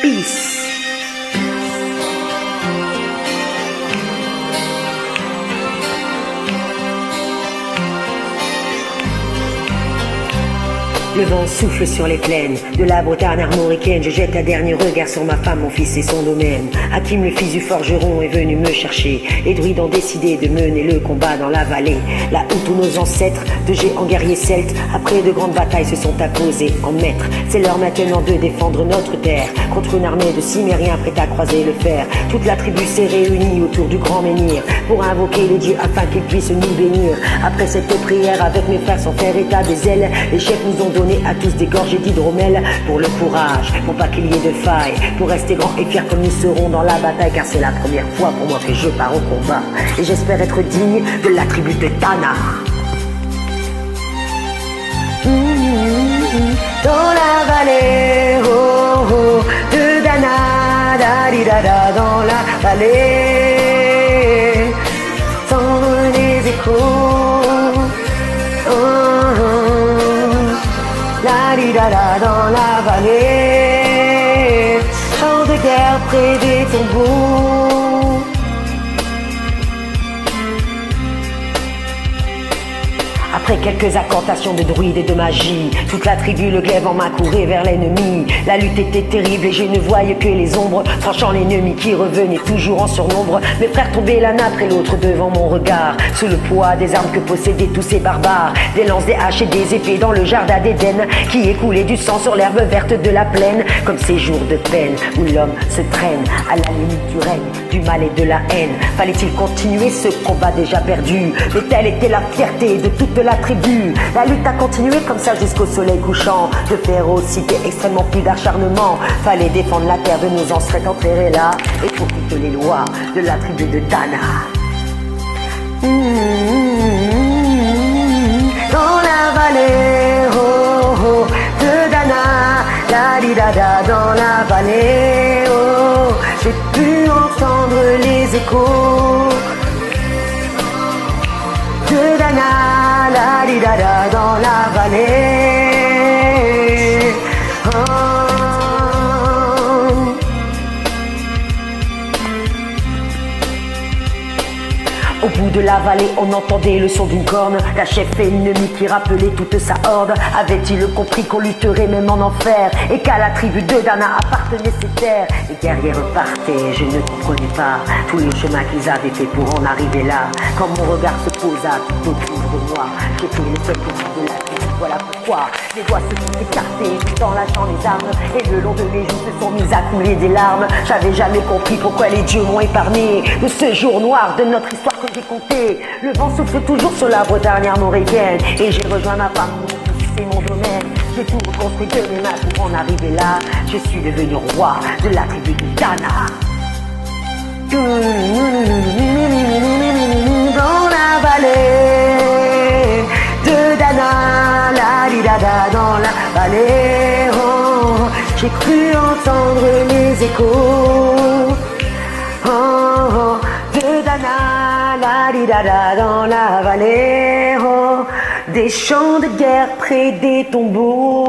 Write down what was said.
Peace. Le vent souffle sur les plaines de la Bretagne armoricaine. Je jette un dernier regard sur ma femme, mon fils et son domaine. Hakim, le fils du forgeron, est venu me chercher. Les druides ont décidé de mener le combat dans la vallée, là où tous nos ancêtres de géants guerriers celtes, après de grandes batailles, se sont imposés en maîtres. C'est l'heure maintenant de défendre notre terre contre une armée de cimériens prêts à croiser le fer. Toute la tribu s'est réunie autour du grand menhir pour invoquer les dieux afin qu'ils puissent nous bénir. Après cette prière avec mes frères sans faire état des ailes, les chefs nous ont donné à tous des gorgées d'hydromel pour le courage, pour pas qu'il y ait de faille, pour rester grands et fiers comme nous serons dans la bataille, car c'est la première fois pour moi que je pars au combat et j'espère être digne de la tribu de Dana. Dans la vallée, oh, oh, de Dana, da di da da, dans la vallée, sans les échos, oh, oh, la di da da, dans la vallée, chant de guerre près des tombeaux. Après quelques incantations de druides et de magie, toute la tribu, le glaive en main, courait vers l'ennemi. La lutte était terrible et je ne voyais que les ombres, tranchant l'ennemi qui revenait toujours en surnombre. Mes frères tombaient l'un après l'autre devant mon regard, sous le poids des armes que possédaient tous ces barbares. Des lances, des haches et des épées dans le jardin d'Éden, qui écoulait du sang sur l'herbe verte de la plaine. Comme ces jours de peine où l'homme se traîne à la limite du règne, du mal et de la haine. Fallait-il continuer ce combat déjà perdu? Mais telle était la fierté de toute la tribu. La lutte a continué comme ça jusqu'au soleil couchant. De férocité, extrêmement plus d'acharnement. Fallait défendre la terre de nos ancêtres enterrés là, et pour toutes les lois de la tribu de Dana. Dans la vallée, oh, oh, de Dana, la di da da, dans la vallée, oh, j'ai pu entendre les échos de Dana, la di da da, dans la vallée. Oh. Au bout de la vallée, on entendait le son d'une corne. La chef ennemie qui rappelait toute sa horde. Avait-il compris qu'on lutterait même en enfer, et qu'à la tribu de Dana appartenaient ces terres? Les guerriers repartaient, je ne comprenais pas tous les chemins qu'ils avaient fait pour en arriver là. Quand mon regard se posa tout autour de moi, j'ai pris le peuple de la vie. Voilà pourquoi les doigts se sont écartés tout en lâchant les armes, et le long de mes joues se sont mis à couler des larmes. J'avais jamais compris pourquoi les dieux m'ont épargné de ce jour noir de notre histoire que j'ai compté. Le vent souffle toujours sur la Bretagne armoricaine, et j'ai rejoint ma femme, c'est mon domaine. J'ai tout reconstruit de mes mains pour en arriver là. Je suis devenu roi de la tribu de Dana. Dans la vallée de Dana, la di da da, dans la vallée, oh, j'ai cru entendre les échos, oh, oh, de Dana, la di da da, dans la vallée, oh, des champs de guerre près des tombeaux.